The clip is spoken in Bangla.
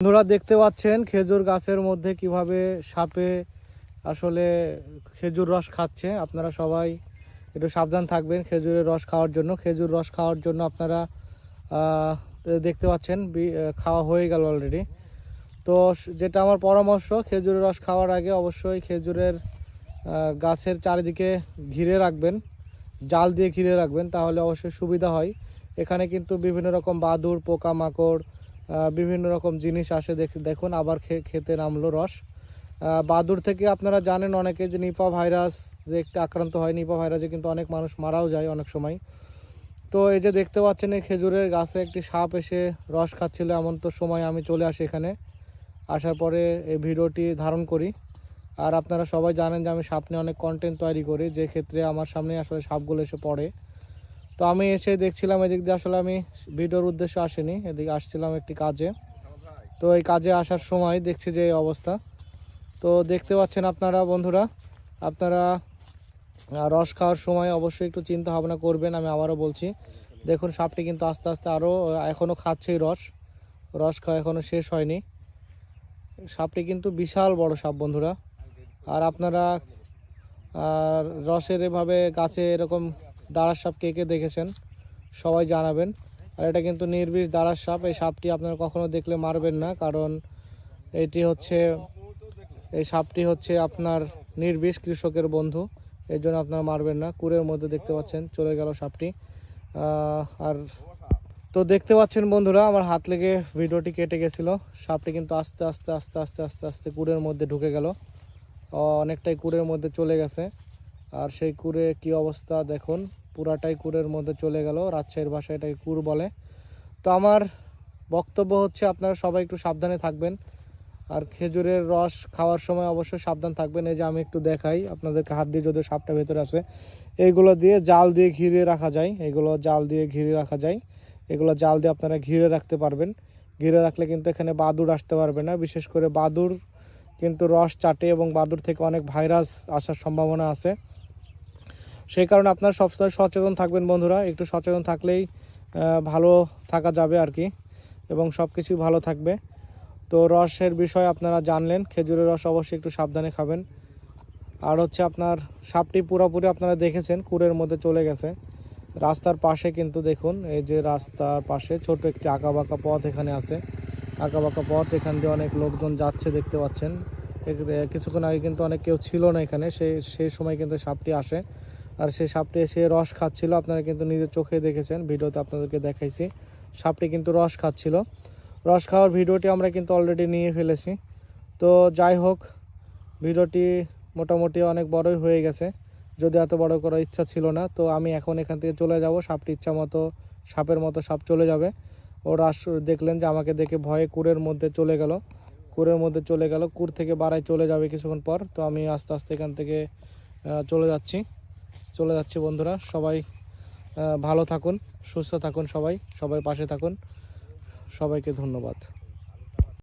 বন্ধুরা দেখতে পাচ্ছেন খেজুর গাছের মধ্যে কিভাবে সাপে আসলে খেজুর রস খাচ্ছে। আপনারা সবাই একটু সাবধান থাকবেন খেজুরের রস খাওয়ার জন্য। খেজুর রস খাওয়ার জন্য আপনারা দেখতে পাচ্ছেন খাওয়া হয়ে গেল অলরেডি। তো যেটা আমার পরামর্শ, খেজুরের রস খাওয়ার আগে অবশ্যই খেজুরের গাছের চারিদিকে ঘিরে রাখবেন, জাল দিয়ে ঘিরে রাখবেন, তাহলে অবশ্যই সুবিধা হয়। এখানে কিন্তু বিভিন্ন রকম বাদুড়, পোকামাকড়, বিভিন্ন রকম জিনিস আসে। দেখুন আবার খেতে নামলো রস। বাদুড় থেকে আপনারা জানেন অনেকে যে নিপা ভাইরাস যে একটা আক্রান্ত হয়, নিপা ভাইরাসে কিন্তু অনেক মানুষ মারাও যায় অনেক সময়। তো এই যে দেখতে পাচ্ছেন এই খেজুরের গাছে একটি সাপ এসে রস খাচ্ছিল, এমন তো সময় আমি চলে আসি এখানে। আসার পরে এই ভিডিওটি ধারণ করি। আর আপনারা সবাই জানেন যে আমি সাপ নিয়ে অনেক কন্টেন্ট তৈরি করি, যে ক্ষেত্রে আমার সামনে আসলে সাপগুলো এসে পড়ে। তো আমি এসে দেখছিলাম এদিক দিয়ে, আসলে আমি ভিডিওর উদ্দেশ্যে আসিনি, এদিকে আসছিলাম একটি কাজে। তো এই কাজে আসার সময় দেখছি যে এই অবস্থা। তো দেখতে পাচ্ছেন আপনারা বন্ধুরা, আপনারা রস খাওয়ার সময় অবশ্যই একটু চিন্তা ভাবনা করবেন। আমি আবারও বলছি, দেখুন সাপটি কিন্তু আস্তে আস্তে আরও এখনও খাচ্ছেই রস খাওয়া এখনও শেষ হয়নি। সাপটি কিন্তু বিশাল বড় সাপ বন্ধুরা। আর আপনারা রসের এভাবে গাছে এরকম দাঁড়ার সাপ কে কে দেখেছেন সবাই জানাবেন। আর এটা কিন্তু নির্বিষ দাঁড়ার সাপ। এই সাপটি আপনারা কখনো দেখলে মারবেন না, কারণ এই সাপটি হচ্ছে আপনার নির্বিষ, কৃষকের বন্ধু। এই জন্য আপনারা মারবেন না। কুড়ের মধ্যে দেখতে পাচ্ছেন চলে গেল সাপটি। আর তো দেখতে পাচ্ছেন বন্ধুরা, আমার হাত লেগে ভিডিওটি কেটে গেছিলো। সাপটি কিন্তু আস্তে আস্তে আস্তে আস্তে আস্তে আস্তে কুড়ের মধ্যে ঢুকে গেল, অনেকটাই কুড়ের মধ্যে চলে গেছে। আর সেই কুড়ে কি অবস্থা দেখুন, পুরাটাই কুড়ের মধ্যে চলে গেল। রাজশাহীর ভাষায় এটাকে কুড় বলে। তো আমার বক্তব্য হচ্ছে আপনারা সবাই একটু সাবধানে থাকবেন, আর খেজুরের রস খাওয়ার সময় অবশ্যই সাবধান থাকবেন। এই যে আমি একটু দেখাই আপনাদেরকে হাত দিয়ে, যদি সাপটা ভেতরে আছে, এইগুলো দিয়ে জাল দিয়ে ঘিরে রাখা যায়। এগুলো জাল দিয়ে ঘিরে রাখা যায়, এগুলো জাল দিয়ে আপনারা ঘিরে রাখতে পারবেন। ঘিরে রাখলে কিন্তু এখানে বাদুড় আসতে পারবে না। বিশেষ করে বাদুড় কিন্তু রস চাটে এবং বাদুড় থেকে অনেক ভাইরাস আসার সম্ভাবনা আছে। সেই কারণে আপনারা সবসময় সচেতন থাকবেন বন্ধুরা। একটু সচেতন থাকলেই ভালো থাকা যাবে আর কি, এবং সব কিছুই ভালো থাকবে। তো রসের বিষয় আপনারা জানলেন, খেজুরের রস অবশ্যই একটু সাবধানে খাবেন। আর হচ্ছে আপনার সাপটি পুরোপুরি আপনারা দেখেছেন কুড়ের মধ্যে চলে গেছে। রাস্তার পাশে কিন্তু দেখুন, এই যে রাস্তার পাশে ছোট একটি আঁকাবাঁকা পথ এখানে আছে। আঁকাবাঁকা পথ, এখান দিয়ে অনেক লোকজন যাচ্ছে দেখতে পাচ্ছেন। কিছুক্ষণ আগে কিন্তু অনেক কেউ ছিল না এখানে, সেই সময় কিন্তু সাপটি আসে। আর সেই সাপটি এসে রস খাচ্ছিল, আপনারা কিন্তু নিজের চোখে দেখেছেন, ভিডিওতে আপনাদেরকে দেখাইছি। সাপটি কিন্তু রস খাচ্ছিল। রস খাওয়ার ভিডিওটি আমরা কিন্তু অলরেডি নিয়ে ফেলেছি। তো যাই হোক, ভিডিওটি মোটামুটি অনেক বড়ই হয়ে গেছে, যদি এত বড় করার ইচ্ছা ছিল না। তো আমি এখন এখান থেকে চলে যাব। সাপটি ইচ্ছা মতো সাপের মতো সাপ চলে যাবে। ওরা দেখলেন যে আমাকে দেখে ভয়ে কুড়ের মধ্যে চলে গেল, কুড় থেকে বাড়ায় চলে যাবে কিছুক্ষণ পর। তো আমি আস্তে আস্তে এখান থেকে চলে যাচ্ছি বন্ধুরা। সবাই ভালো থাকুন, সুস্থ থাকুন, সবাই পাশে থাকুন। সবাইকে ধন্যবাদ।